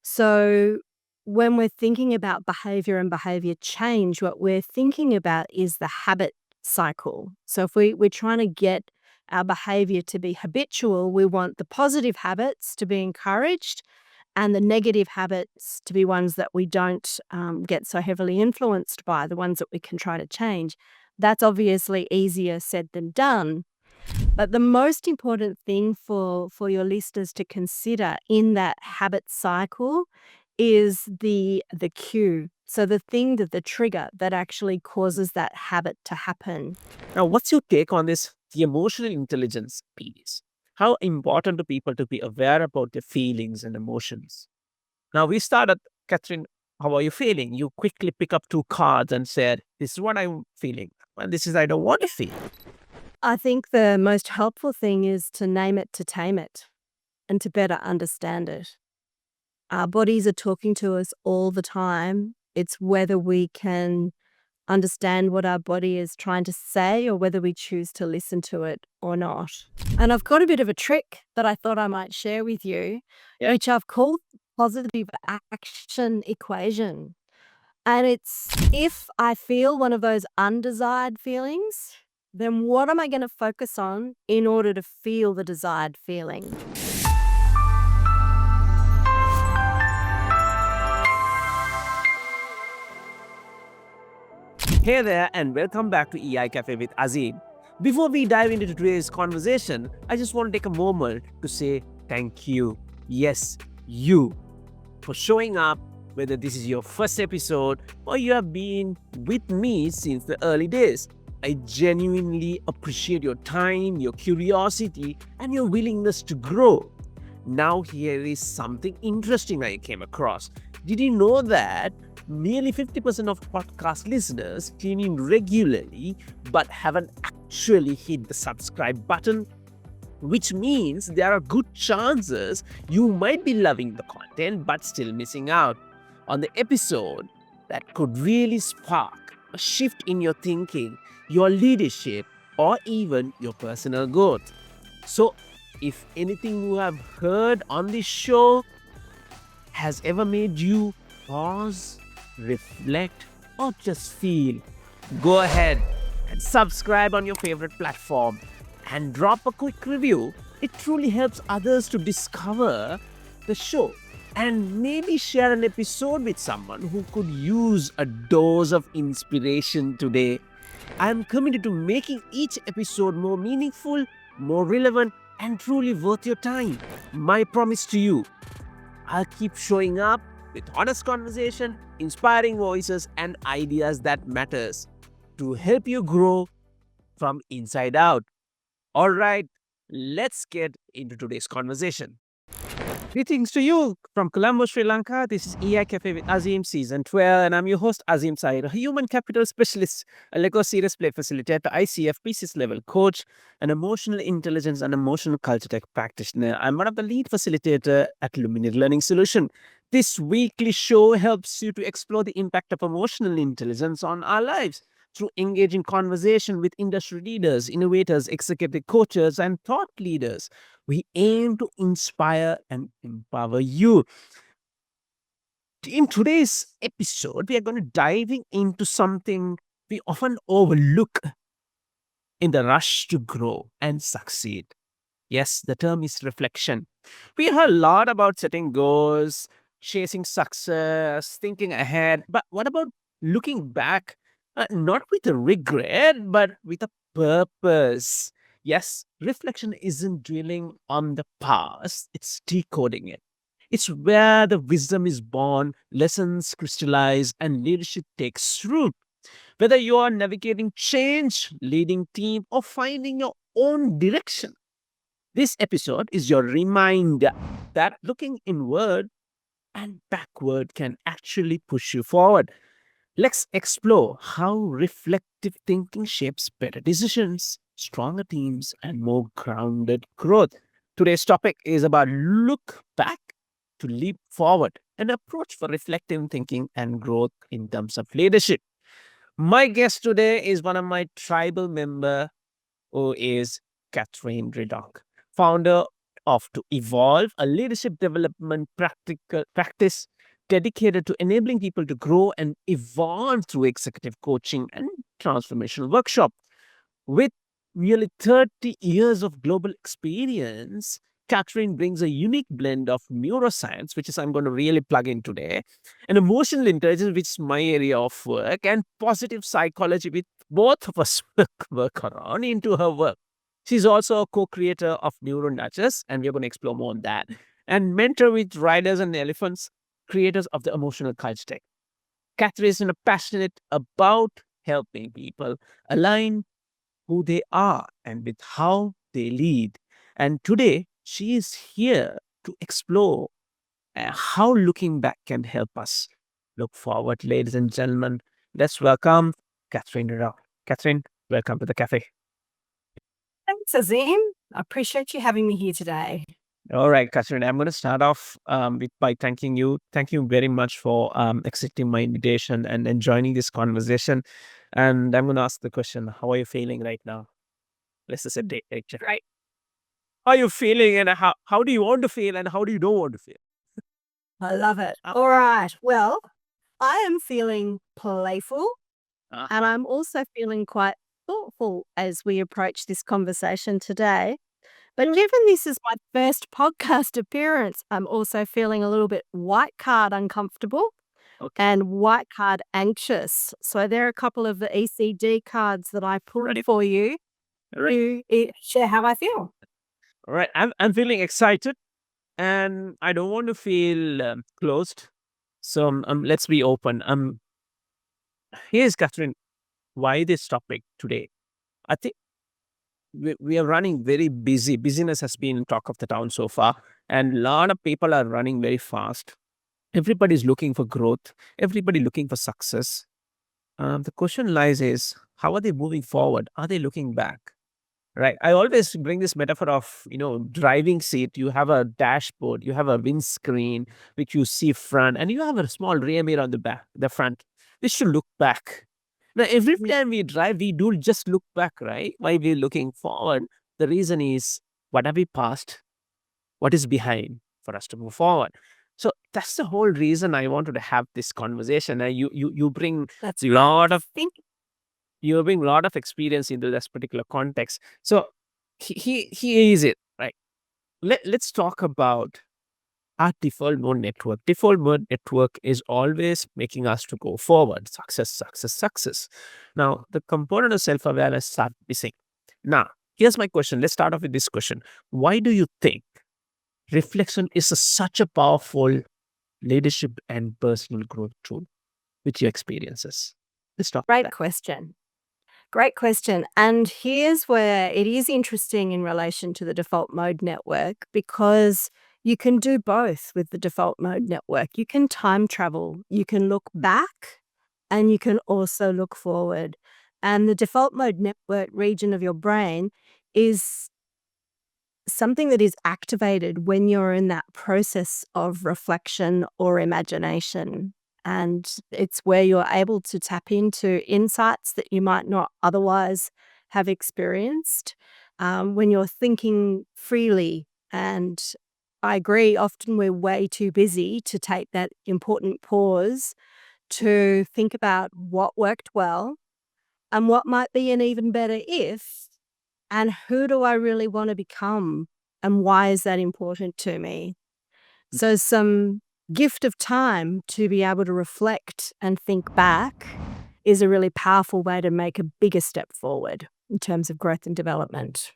So when we're thinking about behavior and behavior change, what we're thinking about is the habit cycle. So if we're trying to get our behavior to be habitual, we want the positive habits to be encouraged and the negative habits to be ones that we don't get so heavily influenced by, the ones that we can try to change. That's obviously easier said than done. But the most important thing for your listeners to consider in that habit cycle is the cue. So the thing that the trigger that actually causes that habit to happen. Now, what's your take on this, the emotional intelligence piece? How important to people to be aware about their feelings and emotions? Now, we started, Catherine, how are you feeling? You quickly pick up two cards and said, this is what I'm feeling. And this is I don't want to feel. I think the most helpful thing is to name it to tame it and to better understand it. Our bodies are talking to us all the time. It's whether we can understand what our body is trying to say or whether we choose to listen to it or not. And I've got a bit of a trick that I thought I might share with you, which I've called positive action equation. And it's if I feel one of those undesired feelings, then what am I going to focus on in order to feel the desired feeling? Hey there, and welcome back to EI Cafe with Azim. Before we dive into today's conversation, I just want to take a moment to say thank you. Yes, you, for showing up, whether this is your first episode or you have been with me since the early days. I genuinely appreciate your time, your curiosity, and your willingness to grow. Now, here is something interesting I came across. Did you know that nearly 50% of podcast listeners tune in regularly but haven't actually hit the subscribe button? Which means there are good chances you might be loving the content but still missing out on the episode that could really spark a shift in your thinking, your leadership, or even your personal growth. So, if anything you have heard on this show has ever made you pause, reflect, or just feel, go ahead and subscribe on your favorite platform and drop a quick review. It truly helps others to discover the show and maybe share an episode with someone who could use a dose of inspiration today. I am committed to making each episode more meaningful, more relevant, and truly worth your time. My promise to you, I'll keep showing up with honest conversation, inspiring voices, and ideas that matters to help you grow from inside out. All right, let's get into today's conversation. Greetings to you from Colombo, Sri Lanka. This is EI Cafe with Azim, Season 12, and I'm your host, Azim Sair, a human capital specialist, a Lego Serious Play Facilitator, ICF, PCS level coach, an emotional intelligence and emotional culture tech practitioner. I'm one of the lead facilitator at Luminary Learning Solution. This weekly show helps you to explore the impact of emotional intelligence on our lives through engaging conversation with industry leaders, innovators, executive coaches, and thought leaders. We aim to inspire and empower you. In today's episode, we are going to diving into something we often overlook in the rush to grow and succeed. Yes, the term is reflection. We heard a lot about setting goals, chasing success, thinking ahead. But what about looking back? Not with a regret, but with a purpose. Yes, reflection isn't dwelling on the past, it's decoding it. It's where the wisdom is born, lessons crystallize, and leadership takes root. Whether you are navigating change, leading team, or finding your own direction, this episode is your reminder that looking inward and backward can actually push you forward. Let's explore how reflective thinking shapes better decisions, stronger teams, and more grounded growth. Today's topic is about look back to leap forward, an approach for reflective thinking and growth in terms of leadership. My guest today is one of my tribal member who is Katherine Riddoch, founder S12 to evolve a leadership development practice dedicated to enabling people to grow and evolve through executive coaching and transformational workshop. With nearly 30 years of global experience, Catherine brings a unique blend of neuroscience, which is I'm going to really plug in today, and emotional intelligence, which is my area of work, and positive psychology, which both of us work around, into her work. She's also a co-creator of Neuro Nudges, and we're going to explore more on that, and mentor with riders and elephants, creators of the emotional culture tech. Catherine is passionate about helping people align who they are and with how they lead. And today, she is here to explore how looking back can help us look forward, ladies and gentlemen. Let's welcome Katherine Riddoch. Katherine, welcome to the cafe. Thanks, Azim. I appreciate you having me here today. All right, Katherine, I'm going to start off by thanking you. Thank you very much for accepting my invitation and joining this conversation. And I'm going to ask the question, how are you feeling right now? Let's just say, Great. how are you feeling and how do you want to feel and how do you don't want to feel? I love it. All right. Well, I am feeling playful and I'm also feeling quite thoughtful as we approach this conversation today. But given this is my first podcast appearance, I'm also feeling a little bit white card uncomfortable Okay. and white card anxious. So there are a couple of the ECD cards that I pulled Ready. for you All right. to share how I feel. All right. I'm feeling excited and I don't want to feel closed. So let's be open. Here's Catherine. Why this topic today? I think we are running very busy. Busyness has been talk of the town so far, and a lot of people are running very fast. Everybody's looking for growth. Everybody looking for success. The question lies is how are they moving forward? Are they looking back? Right. I always bring this metaphor of, driving seat. You have a dashboard, you have a windscreen, which you see front, and you have a small rear mirror on the back, the front. We should look back. Now, every time we drive, we do just look back, right? Why we're looking forward? The reason is what have we passed? What is behind for us to move forward? So that's the whole reason I wanted to have this conversation. And you bring That's a lot of think you bring a lot of experience into this particular context. So he is it, right? Let's talk about our default mode network. Default mode network is always making us to go forward. Success, success, success. Now, the component of self-awareness start missing. Now, here's my question. Let's start off with this question. Why do you think reflection is such a powerful leadership and personal growth tool with your experiences? Let's talk about great that. question. Great question. And here's where it is interesting in relation to the default mode network because you can do both with the default mode network. You can time travel, you can look back, and you can also look forward. And the default mode network region of your brain is something that is activated when you're in that process of reflection or imagination. And it's where you're able to tap into insights that you might not otherwise have experienced when you're thinking freely. And I agree, often we're way too busy to take that important pause to think about what worked well and what might be an even better if, and who do I really want to become and why is that important to me? So some gift of time to be able to reflect and think back is a really powerful way to make a bigger step forward in terms of growth and development.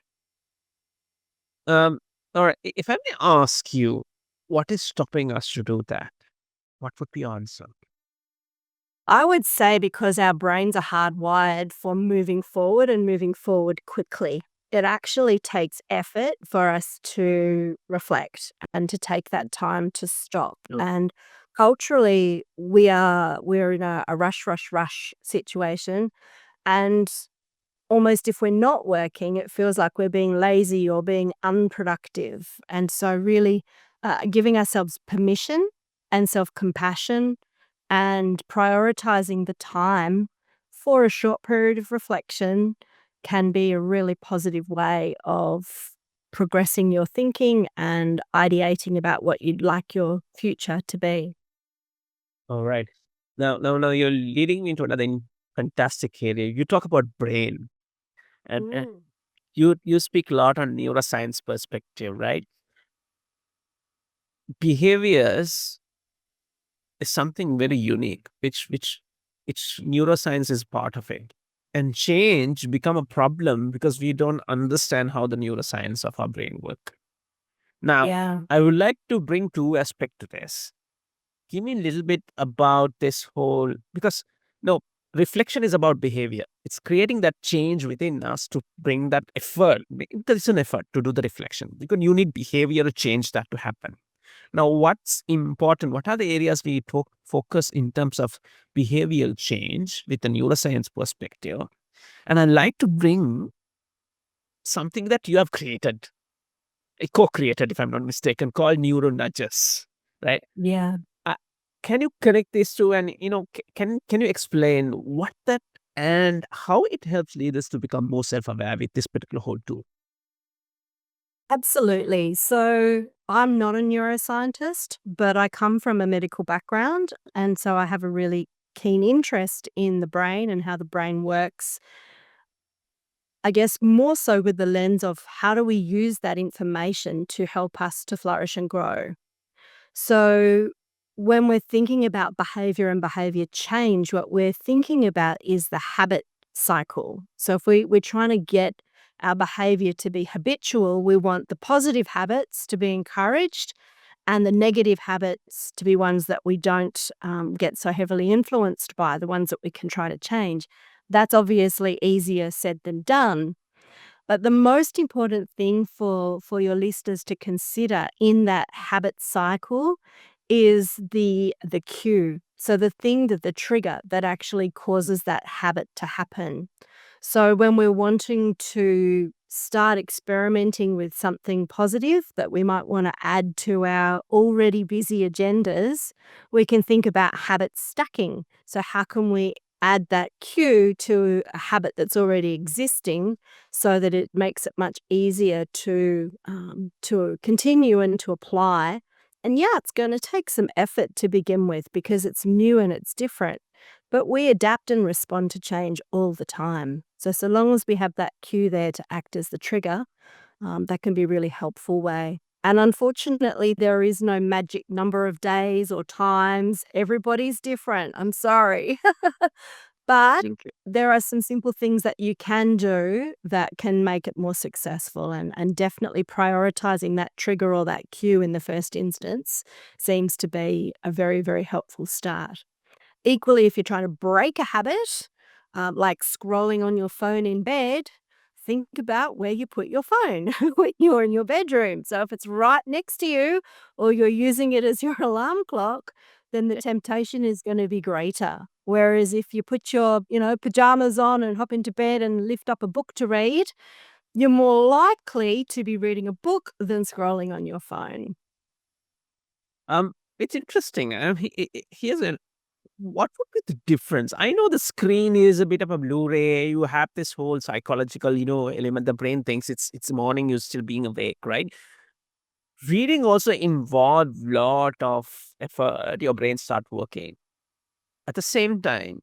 Um, all right. If I may ask you, what is stopping us to do that? What would be your answer? I would say because our brains are hardwired for moving forward and moving forward quickly. It actually takes effort for us to reflect and to take that time to stop. Yeah. And culturally, we're in a rush situation. And almost if we're not working, it feels like we're being lazy or being unproductive. And so really giving ourselves permission and self-compassion and prioritizing the time for a short period of reflection can be a really positive way of progressing your thinking and ideating about what you'd like your future to be. All right. Now, you're leading me into another fantastic area. You talk about brain, and Mm. you speak a lot on neuroscience perspective, right? Behaviors is something very unique, which neuroscience is part of it. And change become a problem because we don't understand how the neuroscience of our brain work. Now, Yeah. I would like to bring two aspects to this. Give me a little bit about this whole, because no, reflection is about behavior. It's creating that change within us to bring that effort. Because it's an effort to do the reflection. Because you need behavior to change that to happen. Now, what's important? What are the areas we focus in terms of behavioral change with the neuroscience perspective? And I'd like to bring something that you have created, co-created, if I'm not mistaken, called Neuro Nudges, right? Yeah. Uh, can you connect these two, and can you explain what that and how it helps leaders to become more self-aware with this particular whole tool? Absolutely. So I'm not a neuroscientist, but I come from a medical background. And so I have a really keen interest in the brain and how the brain works. I guess more so with the lens of how do we use that information to help us to flourish and grow. So, when we're thinking about behavior and behavior change, what we're thinking about is the habit cycle. So, if we're trying to get our behavior to be habitual, we want the positive habits to be encouraged and the negative habits to be ones that we don't get so heavily influenced by, the ones that we can try to change. That's obviously easier said than done. But the most important thing for your listeners to consider in that habit cycle is the cue. So the thing that the trigger that actually causes that habit to happen. So when we're wanting to start experimenting with something positive that we might want to add to our already busy agendas, we can think about habit stacking. So how can we add that cue to a habit that's already existing so that it makes it much easier to continue and to apply. And yeah, it's going to take some effort to begin with because it's new and it's different. But we adapt and respond to change all the time. So long as we have that cue there to act as the trigger, that can be a really helpful way. And unfortunately, there is no magic number of days or times. Everybody's different. I'm sorry. But Thank you. there are some simple things that you can do that can make it more successful, and definitely prioritizing that trigger or that cue in the first instance seems to be a very, very helpful start. Equally, if you're trying to break a habit, like scrolling on your phone in bed, think about where you put your phone when you're in your bedroom. So if it's right next to you or you're using it as your alarm clock, then the temptation is going to be greater. Whereas if you put your, pajamas on and hop into bed and lift up a book to read, you're more likely to be reading a book than scrolling on your phone. It's interesting. Here's a what would be the difference? I know the screen is a bit of a Blu-ray. You have this whole psychological, element. The brain thinks it's morning. You're still being awake, right? Reading also involve lot of effort. Your brain start working at the same time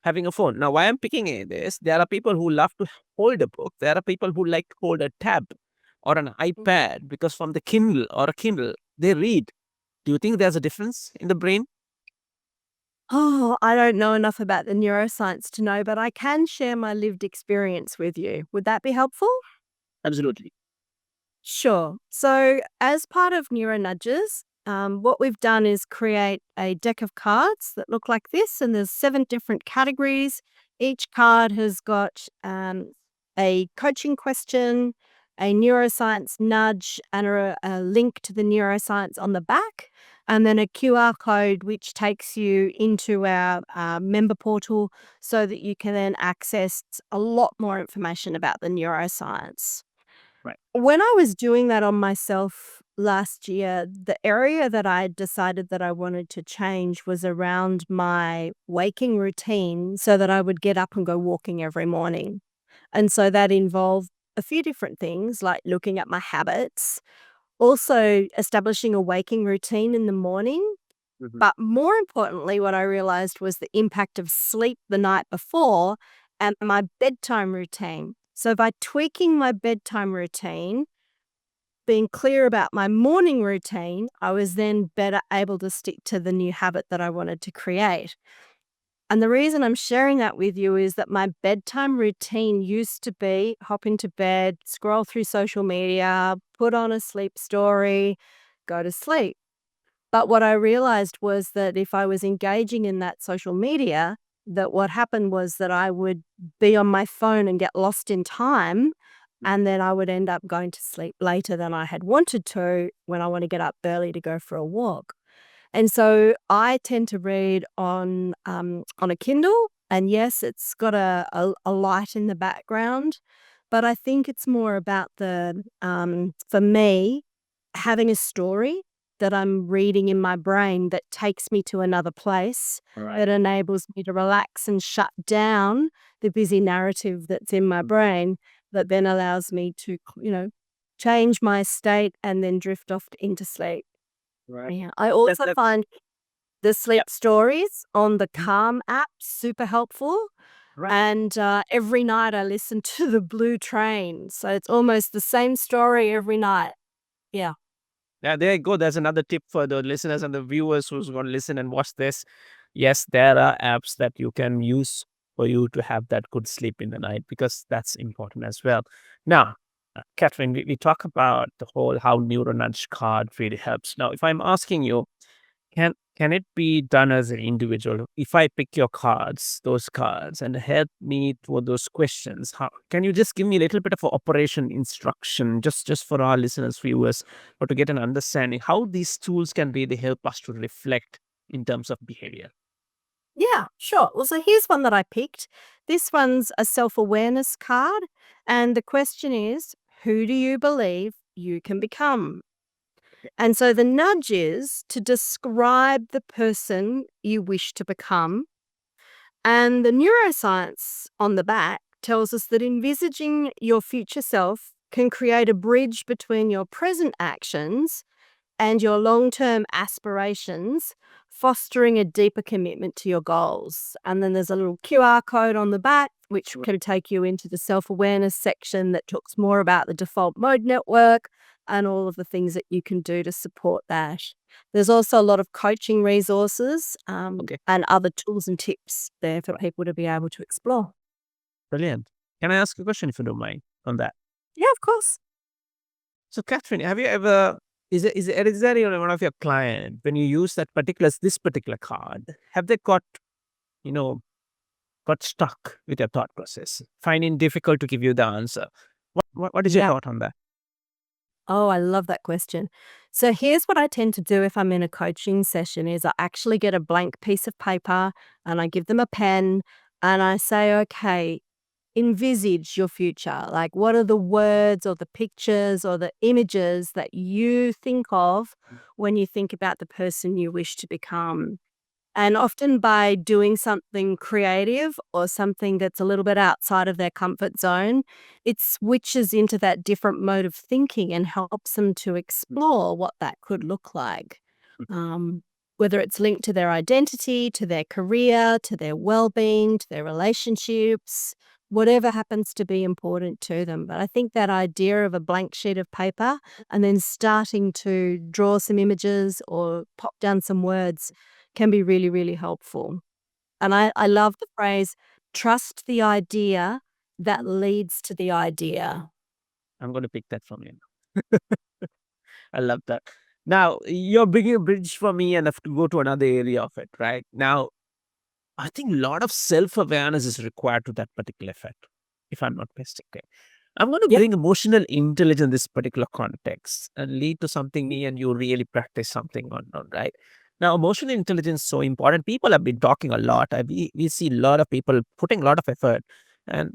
having a phone. Now, why I'm picking this? There are people who love to hold a book. There are people who like to hold a tab or an iPad because from the Kindle or a Kindle they read. Do you think there's a difference in the brain? Oh, I don't know enough about the neuroscience to know, but I can share my lived experience with you. Would that be helpful? Absolutely. Sure. So, as part of Neuro Nudges, what we've done is create a deck of cards that look like this, and there's 7 different categories. Each card has got a coaching question, a neuroscience nudge, and a link to the neuroscience on the back, and then a QR code which takes you into our member portal so that you can then access a lot more information about the neuroscience. Right. When I was doing that on myself last year, the area that I decided that I wanted to change was around my waking routine so that I would get up and go walking every morning. And so that involved a few different things, like looking at my habits, also establishing a waking routine in the morning. Mhm. But more importantly, what I realized was the impact of sleep the night before and my bedtime routine. So by tweaking my bedtime routine, being clear about my morning routine, I was then better able to stick to the new habit that I wanted to create. And the reason I'm sharing that with you is that my bedtime routine used to be hop into bed, scroll through social media, put on a sleep story, go to sleep. But what I realized was that if I was engaging in that social media, that what happened was that I would be on my phone and get lost in time. And then I would end up going to sleep later than I had wanted to when I want to get up early to go for a walk. And so I tend to read on a Kindle, and yes, it's got a light in the background, but I think it's more about for me, having a story that I'm reading in my brain that takes me to another place, Right. that enables me to relax and shut down the busy narrative that's in my brain, that then allows me to, change my state and then drift off into sleep. Right. Yeah, I That also that find the yeah. sleep stories on the Mhm. Calm app super helpful, Right. and, every night I listen to the Blue Train, so it's almost the same story every night. Yeah. Yeah, there you go. There's another tip for the listeners and the viewers who's going to listen and watch this. Yes, there are apps that you can use for you to have that good sleep in the night because that's important as well. Now, Catherine, we talk about the whole how Neuro Nudge card really helps. Now, if I'm asking you, can it be done as an individual? If I pick your cards, those cards, and help me through those questions, how can you just give me a little bit of a operation instruction, just for our listeners, viewers, or to get an understanding how these tools can really help us to reflect in terms of behavior? Yeah, sure. Well, so here's one that I picked. This one's a self-awareness card, and the question is, who do you believe you can become? And so the nudge is to describe the person you wish to become. And the neuroscience on the back tells us that envisaging your future self can create a bridge between your present actions and your long term aspirations, fostering a deeper commitment to your goals. And then there's a little QR code on the back, which Right. can take you into the self awareness section that talks more about the default mode network and all of the things that you can do to support that. There's also a lot of coaching resources Okay, and other tools and tips there for people to be able to explore. brilliant. Can I ask a question if you don't mind on that? Yeah, of course. So, Catherine, have you ever is there one of your client when you use this particular card? Have they you know got stuck with your thought process, finding difficult to give you the answer? What is your Yeah. thought on that? Oh, I love that question. So here's what I tend to do if I'm in a coaching session is I actually get a blank piece of paper and I give them a pen and I say, okay, envisage your future. Like, what are the words or the pictures or the images that you think of when you think about the person you wish to become? And often by doing something creative or something that's a little bit outside of their comfort zone, it switches into that different mode of thinking and helps them to explore what that could look like. Um, Whether it's linked to their identity, to their career, to their well-being, to their relationships, whatever happens to be important to them. But I think that idea of a blank sheet of paper and then starting to draw some images or pop down some words can be really, really helpful. And I love the phrase, trust the idea that leads to the idea. I'm going to pick that from you. I love that. Now you're bringing a bridge for me, and I have to go to another area of it. Right now, I think a lot of self awareness is required to that particular effect. If I'm not mistaken, I'm going to Yep. bring emotional intelligence in this particular context and lead to something me and you really practice something on, right? Now, emotional intelligence is so important. People have been talking a lot. We see a lot of people putting a lot of effort. And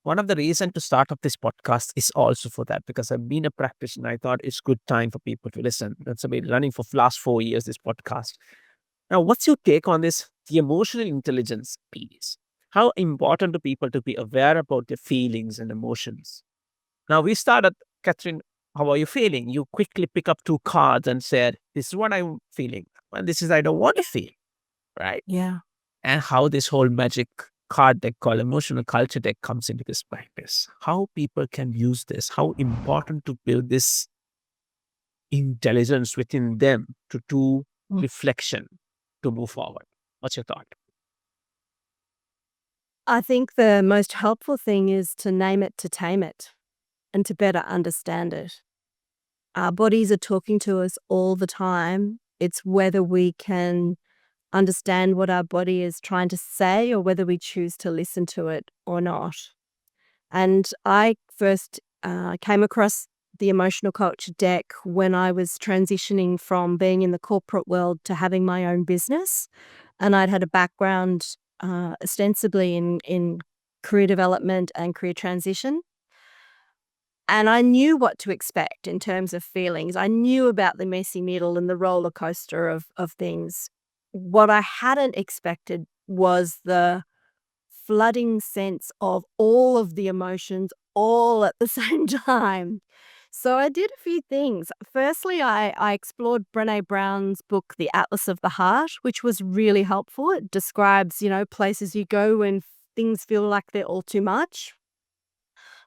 one of the reasons to start up this podcast is also for that, because I've been a practitioner. I thought it's good time for people to listen. That's been running for last 4 years, this podcast. Now, what's your take on this? The emotional intelligence piece. How important to people to be aware about their feelings and emotions? Now we started, Catherine, how are you feeling? You quickly pick up two cards and said, this is what I'm feeling. And this is I don't want to feel. Right. Yeah. And how this whole magic card deck called emotional culture deck comes into this practice. How people can use this, how important to build this intelligence within them to do reflection to move forward. What's your thought? I think the most helpful thing is to name it to tame it and to better understand it. Our bodies are talking to us all the time. It's whether we can understand what our body is trying to say or whether we choose to listen to it or not. And I first came across the emotional culture deck when I was transitioning from being in the corporate world to having my own business. And I'd had a background ostensibly in career development and career transition. And I knew what to expect in terms of feelings. I knew about the messy middle and the roller coaster of things. What I hadn't expected was the flooding sense of all of the emotions all at the same time. So I did a few things. Firstly, I explored Brené Brown's book, The Atlas of the Heart, which was really helpful. It describes, places you go when things feel like they're all too much.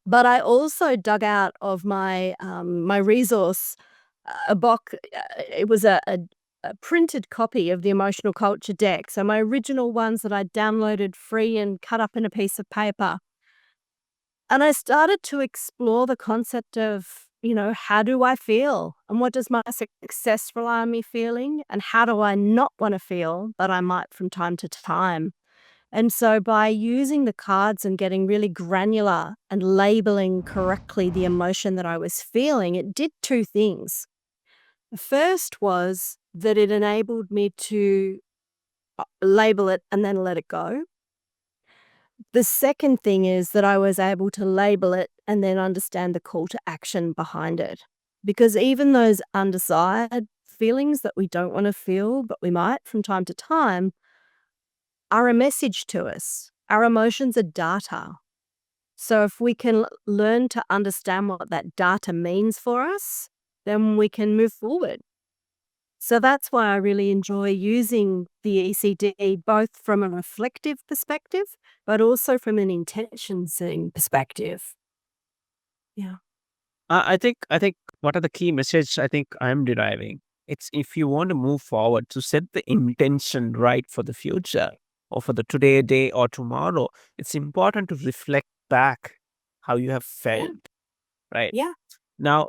But I also dug out of my resource a book. It was a printed copy of the emotional culture deck. So my original ones that I downloaded free and cut up in a piece of paper. And I started to explore the concept of, how do I feel? And what does my success rely on me feeling? And how do I not want to feel, but I might from time to time? And so by using the cards and getting really granular and labeling correctly the emotion that I was feeling, it did two things. The first was that it enabled me to label it and then let it go. The second thing is that I was able to label it and then understand the call to action behind it. Because even those undesired feelings that we don't want to feel, but we might from time to time, are a message to us. Our emotions are data. So if we can learn to understand what that data means for us, then we can move forward. So that's why I really enjoy using the ECD, both from a reflective perspective, but also from an intention setting perspective. Yeah. I think what are the key message I think I'm deriving? It's if you want to move forward to set the intention right for the future or for the today day or tomorrow, it's important to reflect back how you have felt, right? Yeah. Now,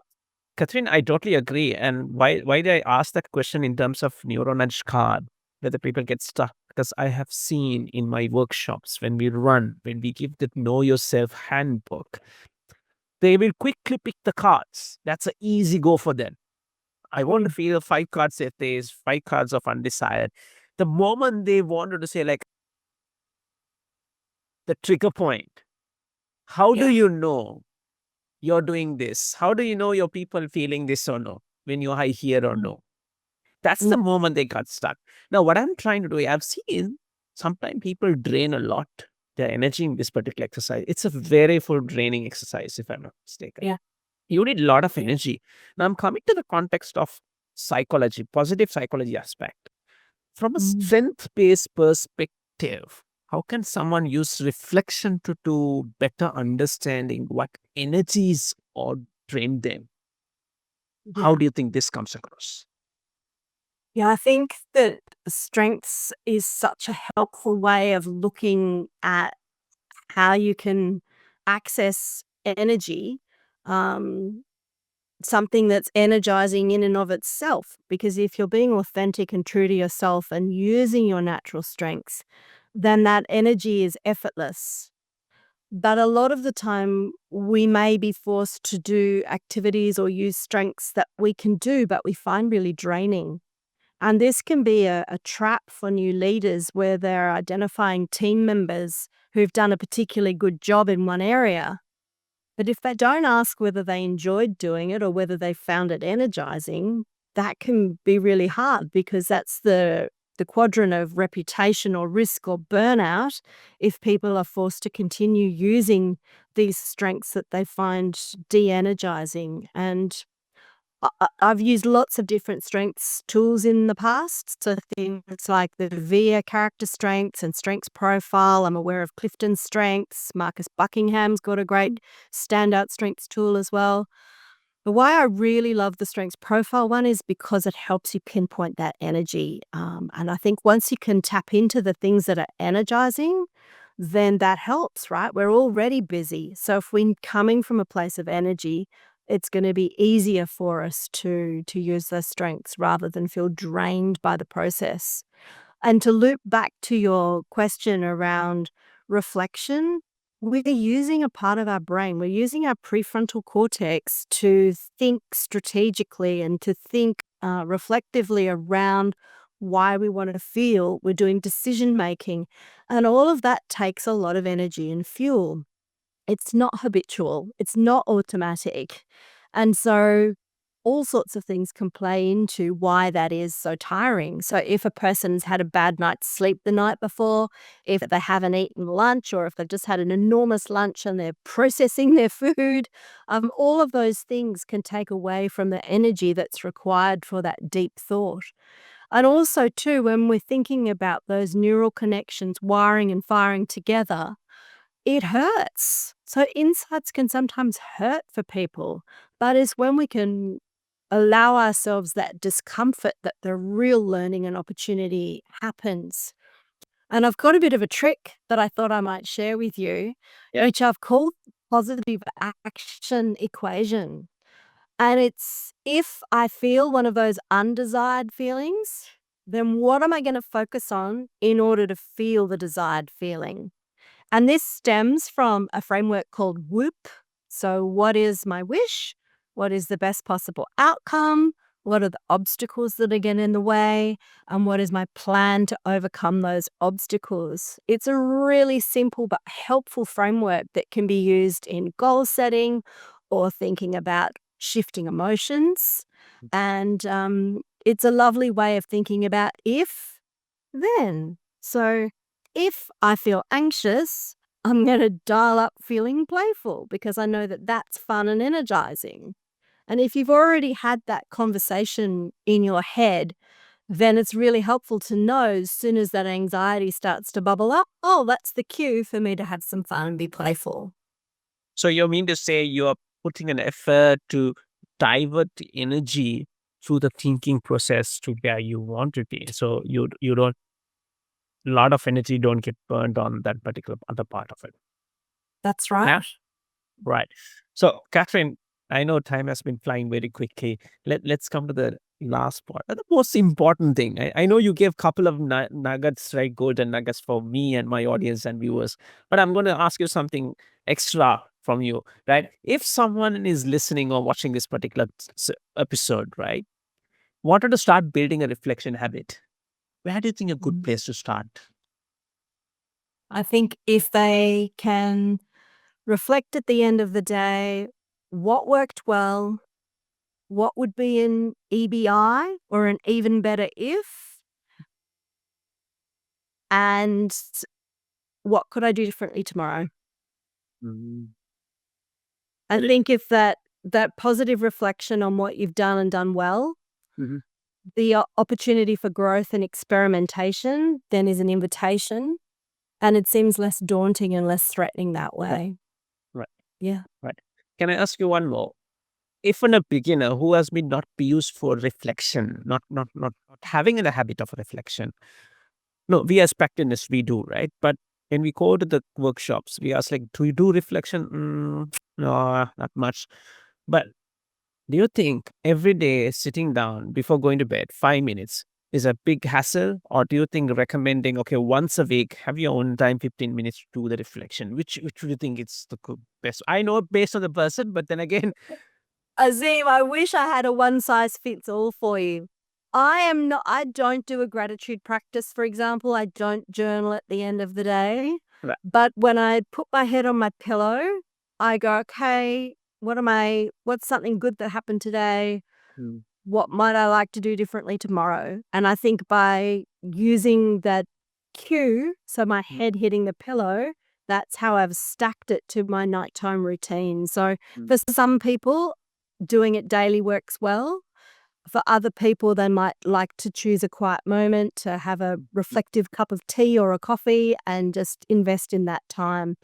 Catherine, I totally agree. And why did I ask that question in terms of Neuro Nudge card, whether people get stuck? Because I have seen in my workshops when we run, when we give the Know Yourself handbook, they will quickly pick the cards. That's an easy go for them. I want to feel 5 cards if there's 5 cards of undesired. The moment they wanted to say like the trigger point, how do Yeah. you know you're doing this? How do you know your people feeling this or no? When you are here or no? That's the Mm. moment they got stuck. Now, what I'm trying to do, I've seen sometimes people drain a lot their energy in this particular exercise. It's a very full draining exercise, if I'm not mistaken. Yeah. You need a lot of energy. Now, I'm coming to the context of psychology, positive psychology aspect. From a Mm. strength based perspective, how can someone use reflection to do better understanding what energies or drain them? How Yeah. do you think this comes across? Yeah, I think that strengths is such a helpful way of looking at how you can access energy, um, something that's energizing in and of itself. Because if you're being authentic and true to yourself and using your natural strengths, then that energy is effortless. But a lot of the time, we may be forced to do activities or use strengths that we can do, but we find really draining. And this can be a trap for new leaders where they're identifying team members who've done a particularly good job in one area. But if they don't ask whether they enjoyed doing it or whether they found it energizing, that can be really hard because that's the the quadrant of reputation or risk or burnout if people are forced to continue using these strengths that they find de-energizing. And I've used lots of different strengths tools in the past. So things like the VIA character strengths and strengths profile. I'm aware of Clifton's strengths. Marcus Buckingham's got a great standout strengths tool as well. But why I really love the strengths profile one is because it helps you pinpoint that energy. And I think once you can tap into the things that are energizing, then that helps, right? We're already busy. So if we're coming from a place of energy, it's going to be easier for us to use those strengths rather than feel drained by the process. And to loop back to your question around reflection, we're using a part of our brain. We're using our prefrontal cortex to think strategically and to think reflectively around why we want to feel. We're doing decision making. And all of that takes a lot of energy and fuel. It's not habitual. It's not automatic. And so all sorts of things can play into why that is so tiring. So if a person's had a bad night's sleep the night before, if they haven't eaten lunch, or if they've just had an enormous lunch and they're processing their food, all of those things can take away from the energy that's required for that deep thought. And also too, when we're thinking about those neural connections wiring and firing together, it hurts. So insights can sometimes hurt for people, but it's when we can allow ourselves that discomfort that the real learning and opportunity happens. And I've got a bit of a trick that I thought I might share with you, which I've called positive action equation. And it's if I feel one of those undesired feelings, then what am I going to focus on in order to feel the desired feeling? And this stems from a framework called WHOOP. So, what is my wish? What is the best possible outcome? What are the obstacles that are getting in the way? And what is my plan to overcome those obstacles? It's a really simple but helpful framework that can be used in goal setting or thinking about shifting emotions. And it's a lovely way of thinking about if, then. So if I feel anxious, I'm going to dial up feeling playful because I know that that's fun and energizing. And if you've already had that conversation in your head, then it's really helpful to know as soon as that anxiety starts to bubble up, oh, that's the cue for me to have some fun and be playful. So you mean to say you're putting an effort to divert the energy through the thinking process to where you want to be. So you don't a lot of energy don't get burned on that particular other part of it. That's right. Yeah. Right. So Catherine, I know time has been flying very quickly. Let's come to the last part. The most important thing. I know you gave a couple of nuggets, right? Golden nuggets for me and my audience and viewers. But I'm going to ask you something extra from you, right? If someone is listening or watching this particular episode, right, wanted to start building a reflection habit, where do you think a good place to start? I think if they can reflect at the end of the day, what worked well, what would be an EBI or an even better if, and what could I do differently tomorrow? Mm. I think if that positive reflection on what you've done and done well, Mhm. the opportunity for growth and experimentation then is an invitation, and it seems less daunting and less threatening that way. Right. Yeah. Right. Can I ask you one more? If a beginner who has been not used for reflection, not having a habit of reflection, no, we as practitioners we do, right? But when we go to the workshops, we ask like, do you do reflection? No, not much. But do you think every day sitting down before going to bed, 5 minutes is a big hassle, or do you think recommending okay once a week, have your own time, 15 minutes to do the reflection? Which do you think it's the best? I know based on the person, but then again, Azim, I wish I had a one size fits all for you. I don't do a gratitude practice, for example. I don't journal at the end of the day. right. But when I put my head on my pillow, I go, okay, what's something good that happened today? Hmm. what might I like to do differently tomorrow? And I think by using that cue, so my head hitting the pillow, that's how I've stacked it to my nighttime routine. So for some people, doing it daily works well. For other people, they might like to choose a quiet moment to have a reflective cup of tea or a coffee and just invest in that time.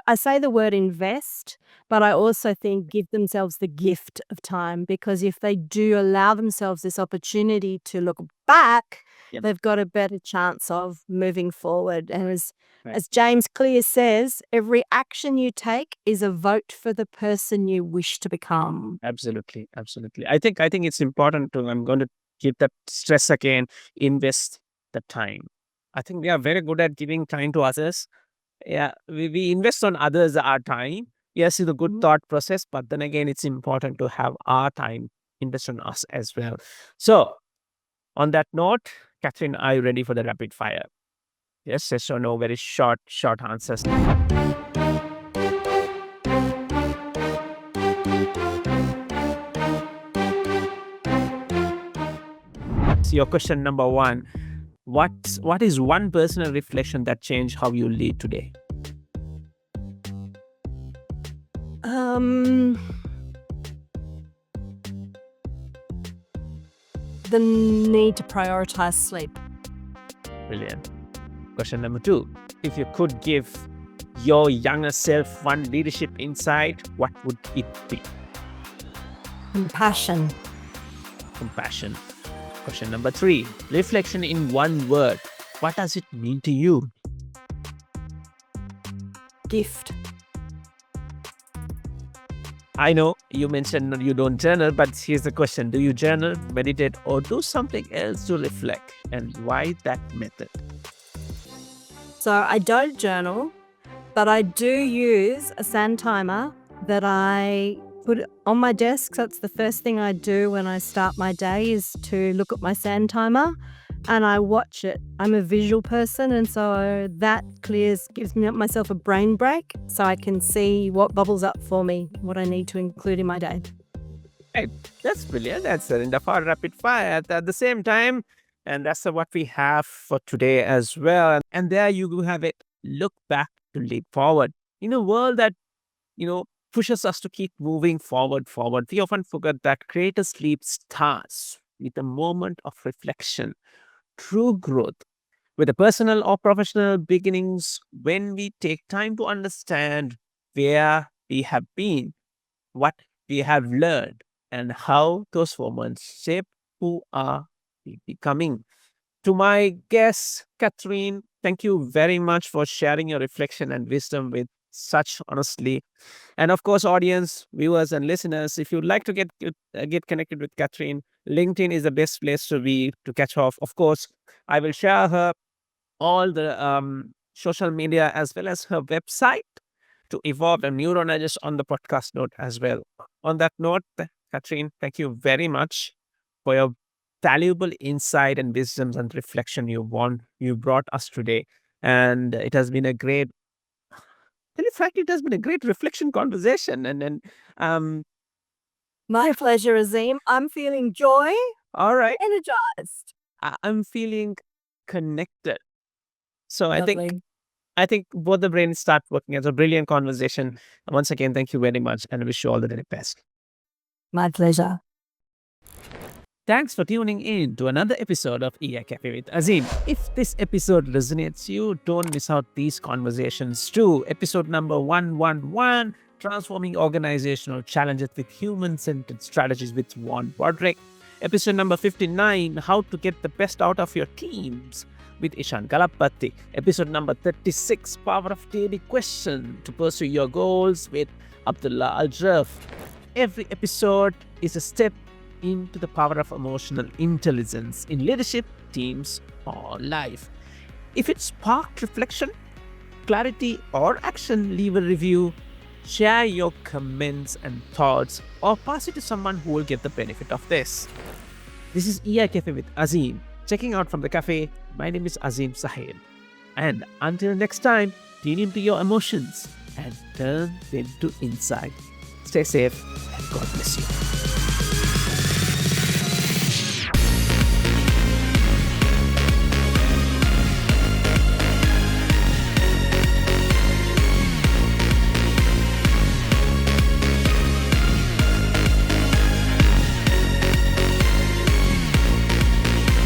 I say the word invest, but I also think give themselves the gift of time, because if they do allow themselves this opportunity to look back, they've got a better chance of moving forward. And as James Clear says, every action you take is a vote for the person you wish to become. Absolutely. Absolutely. I think it's important to, I'm going to keep that stress again, invest the time. I think we are very good at giving time to others. Yeah, we invest on others our time. Yes, it's a good thought process, but then again, it's important to have our time invest on us as well. So, on that note, Catherine, are you ready for the rapid fire? Yes, yes or no, very short answers. So your question number one, what is one personal reflection that changed how you lead today? The need to prioritize sleep. Brilliant. Question number two, if you could give your younger self one leadership insight, what would it be? Compassion. Compassion. Question number three, reflection in one word. What does it mean to you? Gift. I know you mentioned you don't journal, but here's the question. Do you journal, meditate, or do something else to reflect? And why that method? So I don't journal, but I do use a sand timer that I put on my desk. So that's the first thing I do when I start my day, is to look at my sand timer and I watch it. I'm a visual person, and so that gives me myself a brain break so I can see what bubbles up for me, what I need to include in my day. Hey, that's brilliant. That's the end of our rapid fire at the same time. And that's what we have for today as well. And there you have it. Look back to leap forward. In a world that, pushes us to keep moving forward, we often forget that greatest leap starts with a moment of reflection. True growth, whether personal or professional beginnings, when we take time to understand where we have been, what we have learned, and how those moments shape who are we becoming. To my guest, Catherine, thank you very much for sharing your reflection and wisdom with such honestly. And of course, audience, viewers, and listeners, if you'd like to get connected with Catherine, LinkedIn is the best place to be to catch off. Of course, I will share her all the social media as well as her website to evolve the Neuro Nudges on the podcast note as well. On that note, Catherine, thank you very much for your valuable insight and wisdoms and reflection you brought us today. And it has been a great, in fact, it has been a great reflection conversation. And My pleasure, Azim. I'm feeling joy, all right, energized. I'm feeling connected. So Lovely. I think both the brains start working as a brilliant conversation. Once again, thank you very much and I wish you all the very best. My pleasure. Thanks for tuning in to another episode of EI Cafe with Azim. If this episode resonates you, don't miss out these conversations too. Episode number 111, Transforming Organizational Challenges with Human-Centered Strategies with Juan Broderick. Episode number 59, How to Get the Best Out of Your Teams with Ishan Galapati. Episode number 36, Power of Daily Question to Pursue Your Goals with Abdullah Al-Jarf. Every episode is a step into the power of emotional intelligence in leadership, teams, or life. If it sparked reflection, clarity, or action, leave a review, share your comments and thoughts, or pass it to someone who will get the benefit of this. This is EI Cafe with Azim. Checking out from the cafe, my name is Azim Sahil. And until next time, tune into your emotions and turn them to insight. Stay safe and God bless you.